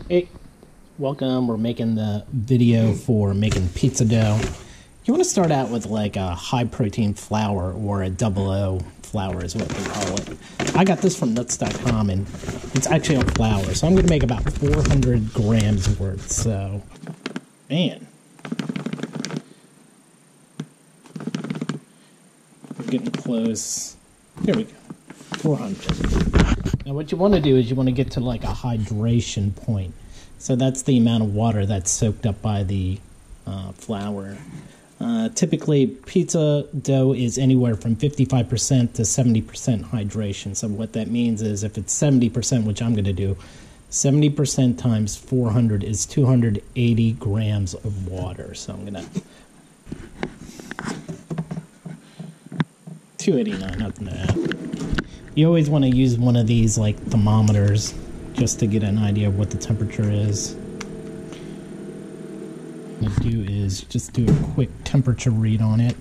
Hey, welcome. We're making the video for making pizza dough. You want to start out with like a high protein flour, or a double O flour is what they call it. I got this from nuts.com and it's actually a flour. So I'm going to make about 400 grams worth. So, man. We're getting close. Here we go. 400. Now what you want to do is you want to get to like a hydration point. So that's the amount of water that's soaked up by the flour. Typically, pizza dough is anywhere from 55% to 70% hydration. So what that means is if it's 70%, which I'm going to do, 70% times 400 is 280 grams of water. So I'm going to... 289, nothing to add. You always want to use one of these like thermometers just to get an idea of what the temperature is. What you do is just do a quick temperature read on it.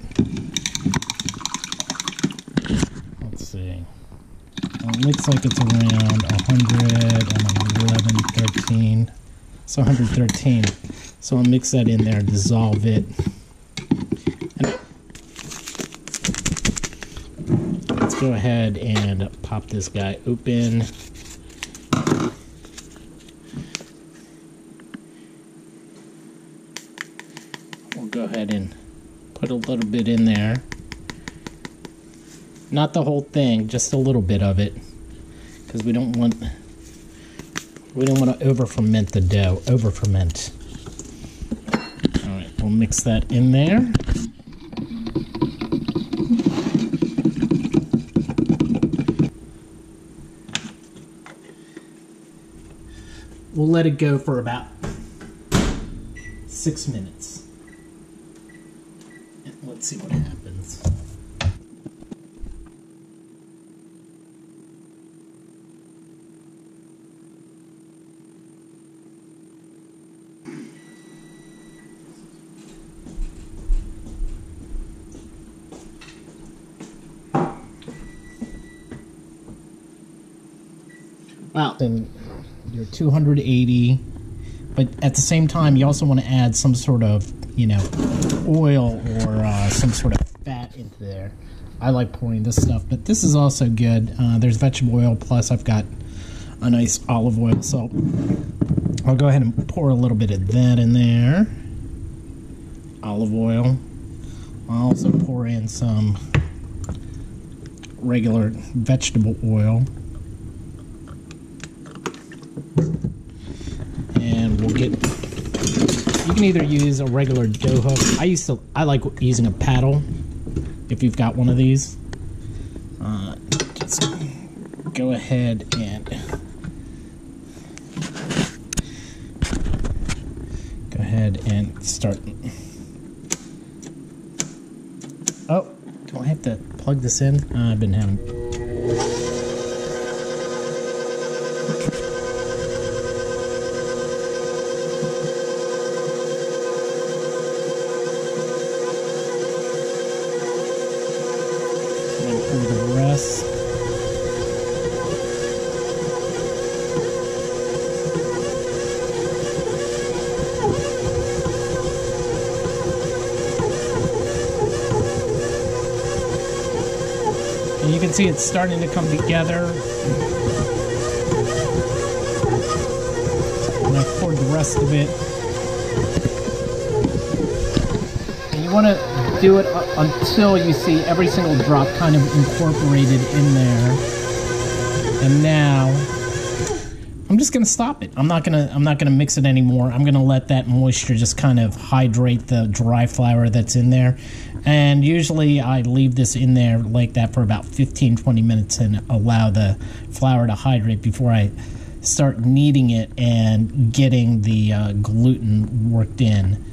Let's see. Well, it looks like it's around 111, 13. So 113. So I'll mix that in there, dissolve it. Let's go ahead and pop this guy open. We'll go ahead and put a little bit in there. Not the whole thing, just a little bit of it, because we don't want to over ferment the dough. Over ferment. All right, we'll mix that in there. We'll let it go for about 6 minutes. And let's see what happens. Wow. Then you're 280, but at the same time you also want to add some sort of, you know, oil or some sort of fat into there. I like pouring this stuff, but this is also good. There's vegetable oil, plus I've got a nice olive oil, so I'll go ahead and pour a little bit of that in there. Olive oil. I'll also pour in some regular vegetable oil. And we'll get, you can either use a regular dough hook. I like using a paddle if you've got one of these. Just go ahead and start. Oh, do I have to plug this in? I've been having... For the rest. And you can see it's starting to come together. And I poured the rest of it. And you want to do it until you see every single drop kind of incorporated in there. And now I'm just gonna stop it. I'm not gonna mix it anymore. I'm gonna let that moisture just kind of hydrate the dry flour that's in there. And usually I leave this in there like that for about 15-20 minutes and allow the flour to hydrate before I start kneading it and getting the gluten worked in.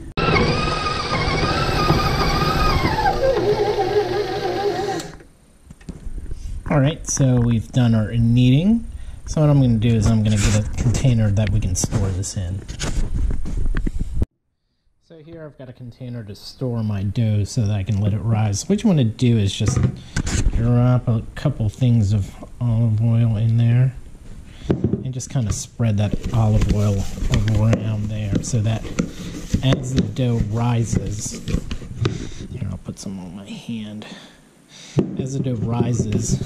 Alright, so we've done our kneading. So what I'm going to do is I'm going to get a container that we can store this in. So here I've got a container to store my dough so that I can let it rise. What you want to do is just drop a couple things of olive oil in there. and just kind of spread that olive oil around there so that as the dough rises, here I'll put some on my hand. As the dough rises,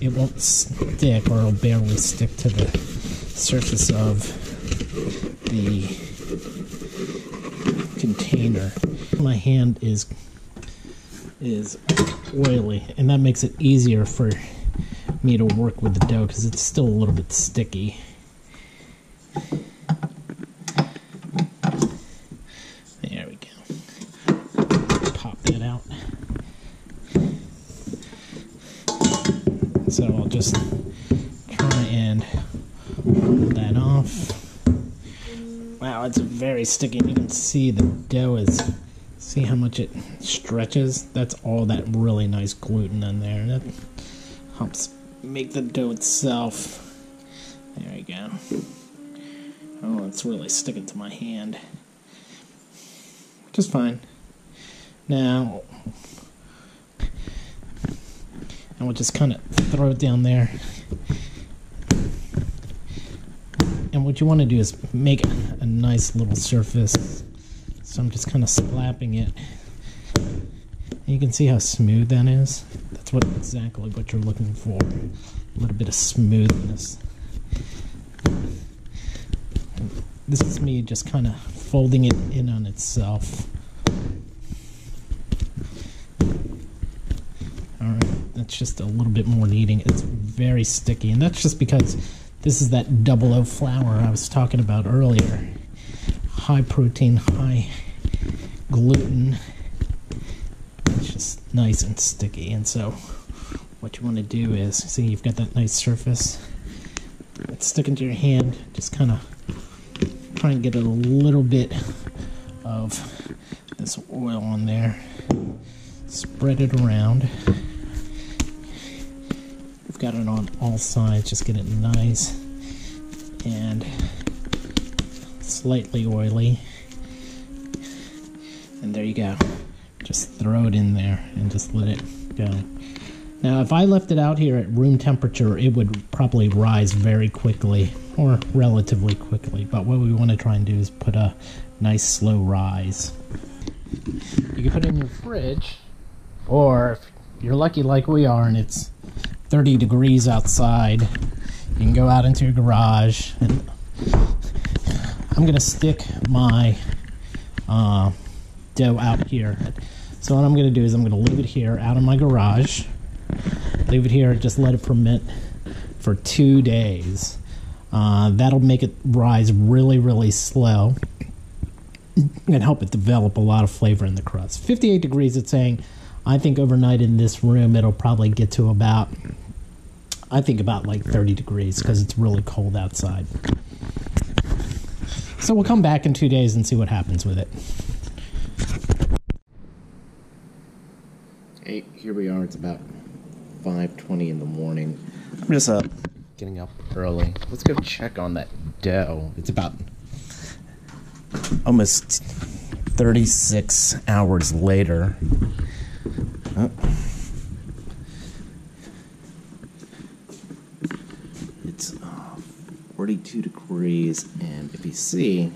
it won't stick, or it'll barely stick to the surface of the container. My hand is oily, and that makes it easier for me to work with the dough because it's still a little bit sticky. There we go. Pop that out. So I'll just try and pull that off. Wow, it's very sticky. You can see the dough is, see how much it stretches? That's all that really nice gluten in there. That helps make the dough itself. There you go. Oh, it's really sticking to my hand. Which is fine. Now we'll just kind of throw it down there. And what you want to do is make a nice little surface. So I'm just kind of slapping it. And you can see how smooth that is. That's exactly what you're looking for. A little bit of smoothness. And this is me just kind of folding it in on itself. Alright, that's just a little bit more kneading. It's very sticky, and that's just because this is that 00 flour I was talking about earlier. High protein, high gluten. It's just nice and sticky, and so what you want to do is, see, you've got that nice surface. It's sticking to your hand. Just kind of try and get a little bit of this oil on there. Spread it around. We've got it on all sides. Just get it nice and slightly oily. And there you go. Just throw it in there and just let it go. Now, if I left it out here at room temperature, it would probably rise very quickly, or relatively quickly. But what we want to try and do is put a nice slow rise. You can put it in your fridge, or if you're lucky like we are and it's 30 degrees outside, you can go out into your garage. And I'm going to stick my dough out here. So what I'm going to do is I'm going to leave it here out in my garage. Leave it here, just let it ferment for 2 days. That'll make it rise really, really slow and help it develop a lot of flavor in the crust. 58 degrees, it's saying. I think overnight in this room it'll probably get to about, I think about like 30 degrees because it's really cold outside. So we'll come back in 2 days and see what happens with it. Hey, here we are. It's about 5:20 in the morning. I'm just getting up early. Let's go check on that dough. It's about almost 36 hours later. Oh. It's 42 degrees, and if you see,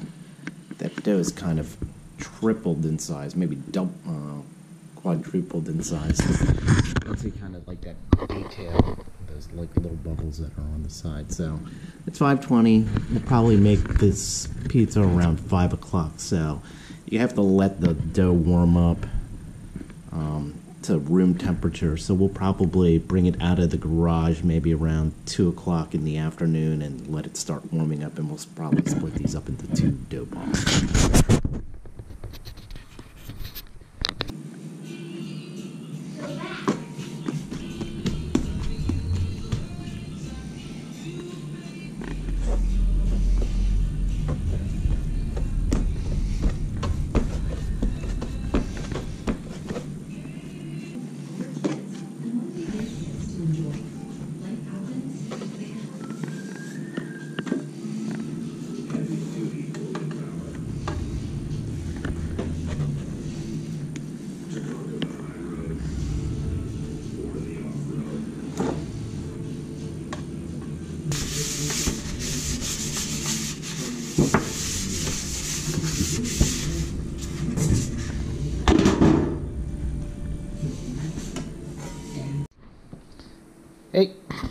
that dough is kind of tripled in size, maybe quadrupled in size. Let's see, kind of like that detail, those like little bubbles that are on the side. So it's 5:20. We'll probably make this pizza around 5 o'clock. So you have to let the dough warm up to room temperature. So we'll probably bring it out of the garage maybe around 2 o'clock in the afternoon and let it start warming up, and we'll probably split these up into 2 dough balls.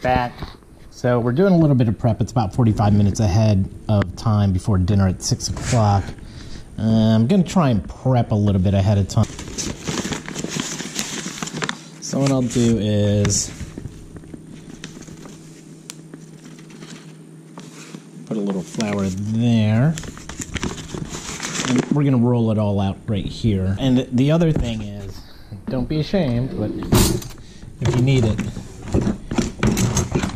back. So we're doing a little bit of prep. It's about 45 minutes ahead of time before dinner at 6 o'clock. I'm going to try and prep a little bit ahead of time. So what I'll do is put a little flour there. And we're going to roll it all out right here. And the other thing is, don't be ashamed, but if you need it,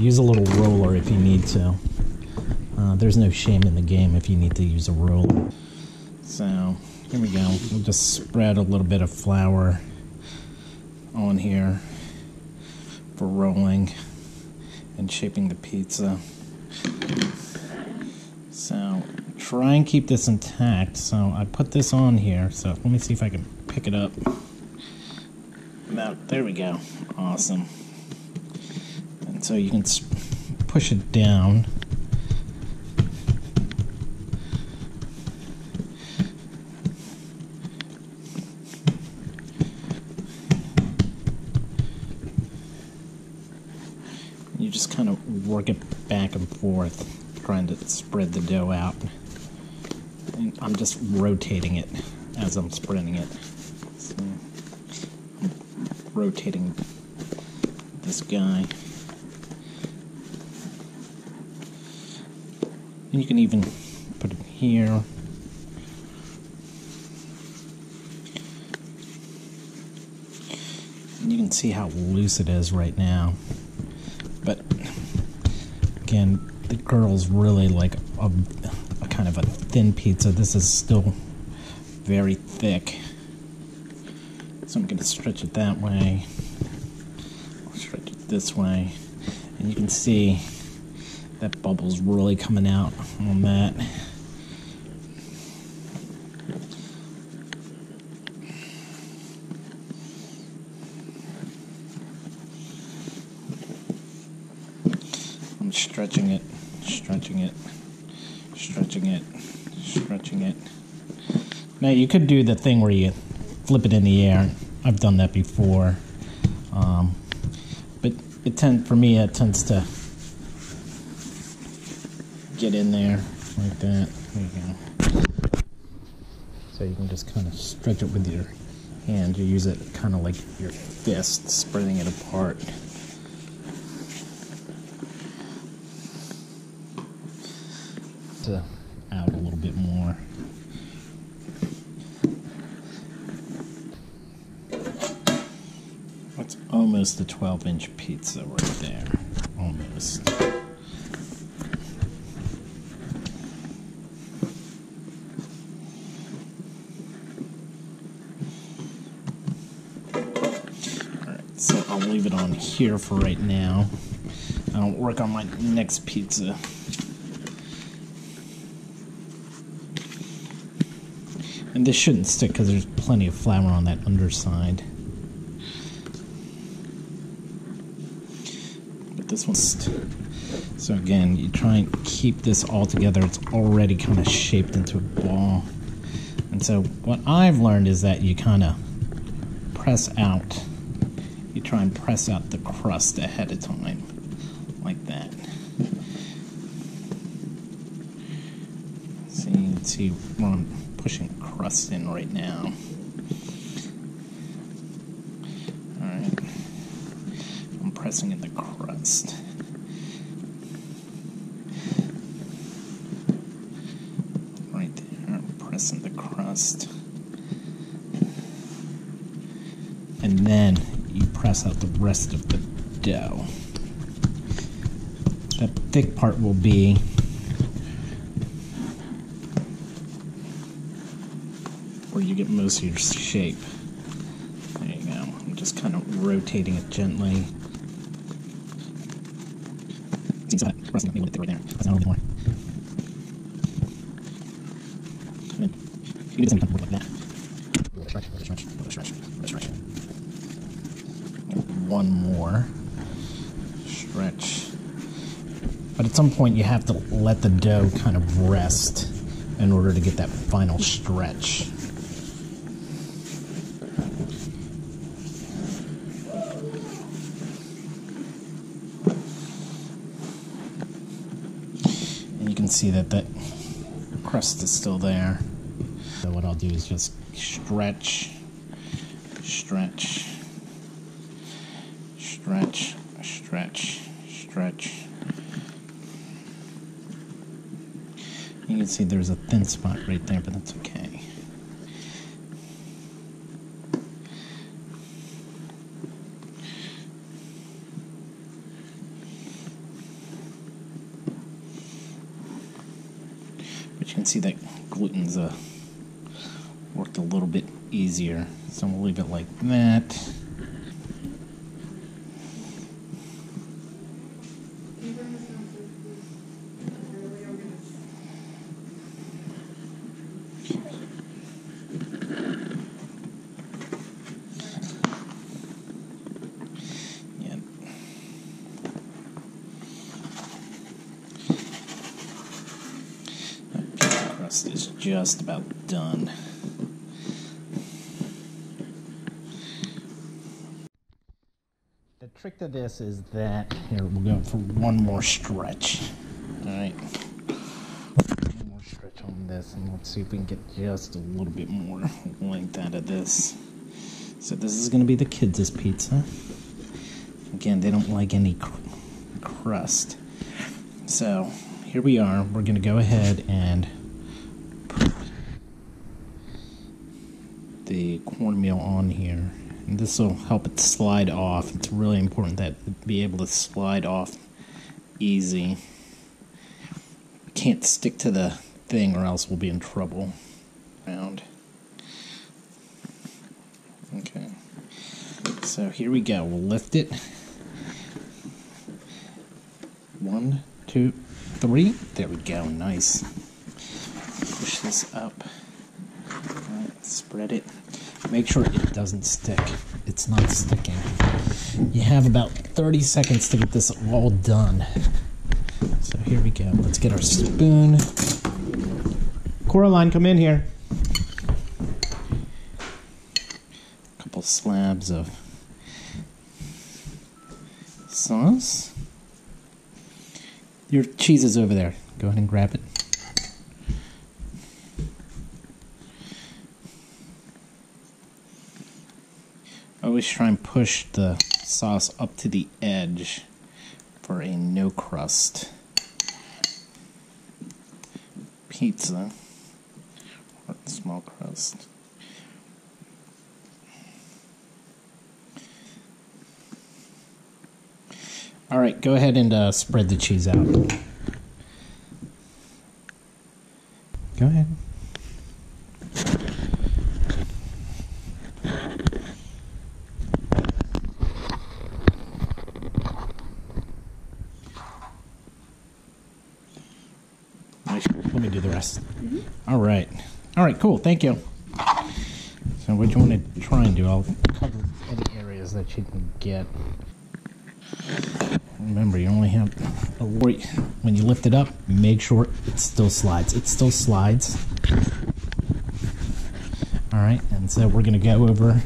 use a little roller if you need to. There's no shame in the game if you need to use a roller. So, here we go. We'll just spread a little bit of flour on here for rolling and shaping the pizza. So, try and keep this intact. So, I put this on here. So, let me see if I can pick it up. There we go. Awesome. And so you can push it down. You just kind of work it back and forth, trying to spread the dough out. And I'm just rotating it as I'm spreading it. So I'm rotating this guy. And you can even put it here. And you can see how loose it is right now. But again, the girls really like a kind of a thin pizza. This is still very thick. So I'm going to stretch it that way. I'll stretch it this way. And you can see that bubble's really coming out on that. I'm stretching it, stretching it, stretching it, stretching it. Now you could do the thing where you flip it in the air. I've done that before. But for me it tends to get in there like that. There you go. So you can just kind of stretch it with your hand. You use it kind of like your fist, spreading it apart. To out a little bit more. That's almost a 12-inch pizza right there. Almost. So I'll leave it on here for right now. I'll work on my next pizza. And this shouldn't stick because there's plenty of flour on that underside. But this one's... So again, you try and keep this all together. It's already kind of shaped into a ball. And so what I've learned is that you kind of press out. You try and press out the crust ahead of time, like that. So you can see where I'm pushing crust in right now. Alright. I'm pressing in the crust. Right there, I'm pressing the crust. And then you press out the rest of the dough. That thick part will be where you get most of your shape. There you go. I'm just kind of rotating it gently. See, so that rusting me a little bit right there. That's not a little bit more. You can do something like that. Stretch, stretch, stretch, stretch. One more stretch. But at some point you have to let the dough kind of rest in order to get that final stretch. you can see that that crust is still there. So what I'll do is just stretch, stretch, stretch, stretch, stretch. You can see there's a thin spot right there, but that's okay. But you can see that gluten's worked a little bit easier, so we'll leave it like that. Is just about done. The trick to this is that, here we'll go for one more stretch. Alright. One more stretch on this, and let's see if we can get just a little bit more length out of this. So this is going to be the kids' pizza. Again, they don't like any crust. So here we are. We're going to go ahead and the cornmeal on here, and this will help it slide off. It's really important that it be able to slide off easy. Can't stick to the thing or else we'll be in trouble. Okay, so here we go. We'll lift it. 1, 2, 3. There we go. Nice. Push this up. Alright, spread it. Make sure it doesn't stick. It's not sticking. You have about 30 seconds to get this all done. So here we go. Let's get our spoon. Coraline, come in here. A couple slabs of sauce. Your cheese is over there. Go ahead and grab it. Always try and push the sauce up to the edge for a no crust pizza or small crust. Alright, go ahead and spread the cheese out. Go ahead. Let me do the rest. All right, cool. Thank you. So what you want to try and do, I'll cover any areas that you can get. Remember, you only have a worry when you lift it up. Make sure it still slides. It still slides. All right, and so we're gonna go over.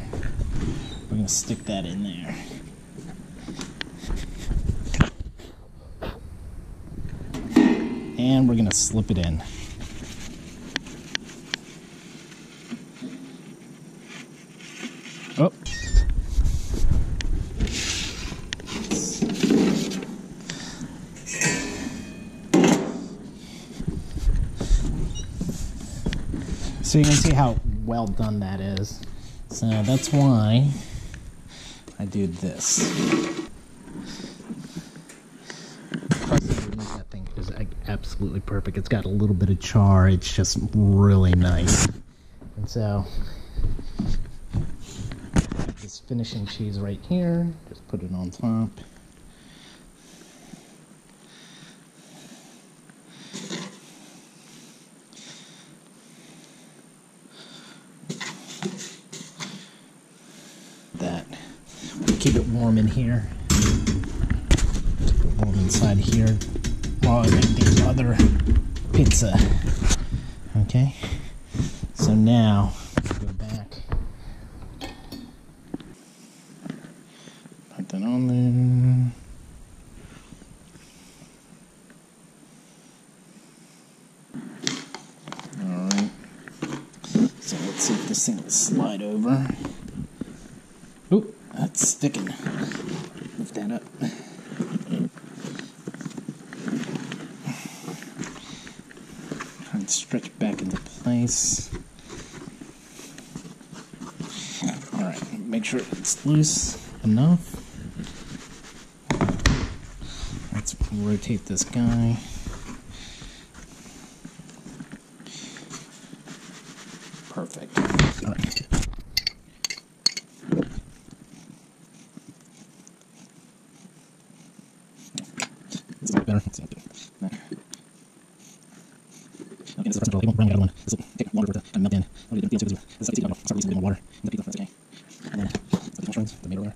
We're gonna stick that in there. And we're going to slip it in. Oh. So you can see how well done that is. So that's why I do this. That thing is absolutely perfect. It's got a little bit of char. It's just really nice. And so this finishing cheese right here, just put it on top. That. Keep it warm in here. Keep it warm inside here while I make the other pizza. Okay. So now go back. Put that on there. Alright. So let's see if this thing will slide over. Oop, that's sticking. Lift that up. And stretch it back into place. Alright, make sure it's loose enough. Let's rotate this guy. Perfect. All right. This is better. Let's see. Okay, this is the one. Round one. This will take longer for the melt in. What do you do? This is start releasing a bit more water in the pizza. That's okay. And then the mushrooms, the tomato there.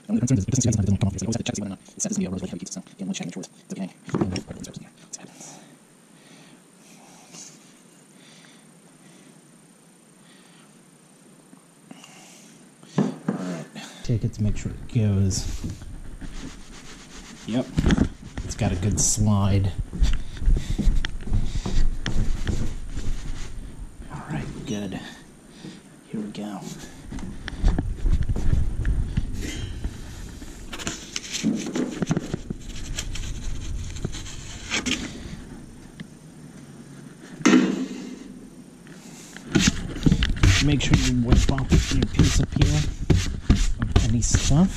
The only concern is because it doesn't come off. So I always have to check to see whether or not it's set to be a really heavy pizza. So again, let's check make sure it's okay. And then put it in here. Take it to make sure it goes. Yep, it's got a good slide. All right, good. Here we go. Make sure you wipe off your piece of peel. Any stuff.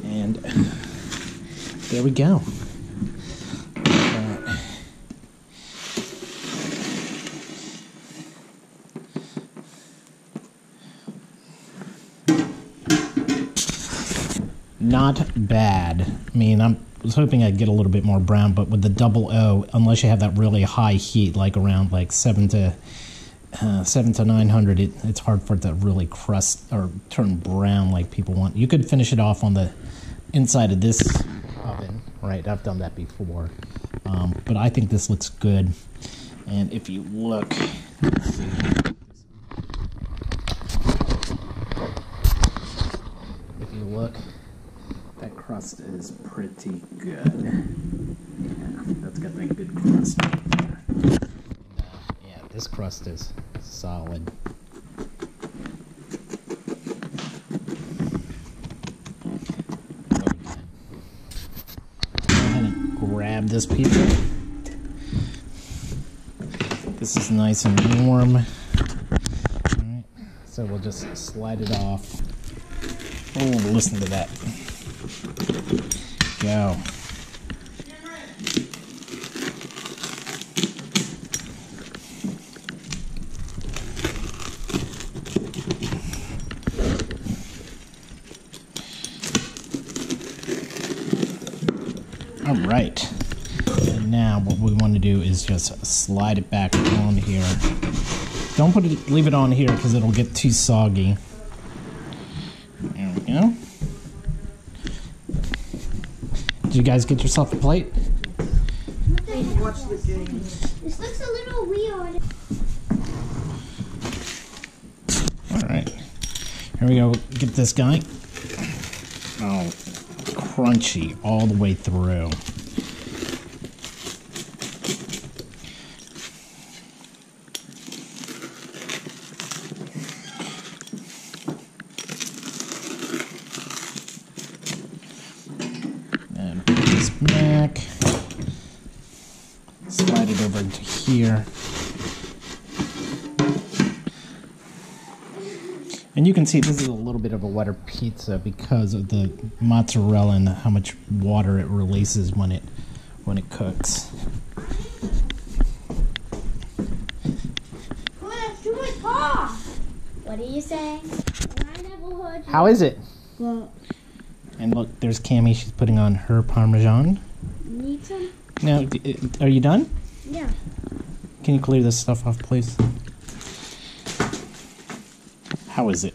And there we go. Not bad. I mean, I was hoping I'd get a little bit more brown, but with the double O, unless you have that really high heat, like around like 7 to 900, it's hard for it to really crust or turn brown like people want. You could finish it off on the inside of this oven, right? I've done that before, but I think this looks good. And if you look, let's see. If you look, that crust is pretty good. Yeah, that's got that good crust. And, yeah, this crust is solid. Go ahead and grab this pizza. This is nice and warm. All right, so we'll just slide it off. Oh, listen to that. Go. All right. And now what we want to do is just slide it back on here. Don't leave it on here because it'll get too soggy. There we go. Did you guys get yourself a plate? Watch the game. This looks a little weird. Alright. Here we go. Get this guy. Oh, crunchy all the way through. Back, slide it over into here, and you can see this is a little bit of a wetter pizza because of the mozzarella and how much water it releases when it cooks. What are you saying? I never heard you. How is it? Well, and look, there's Cammie. She's putting on her Parmesan. need some? Now, are you done? Yeah. Can you clear this stuff off, please? How is it?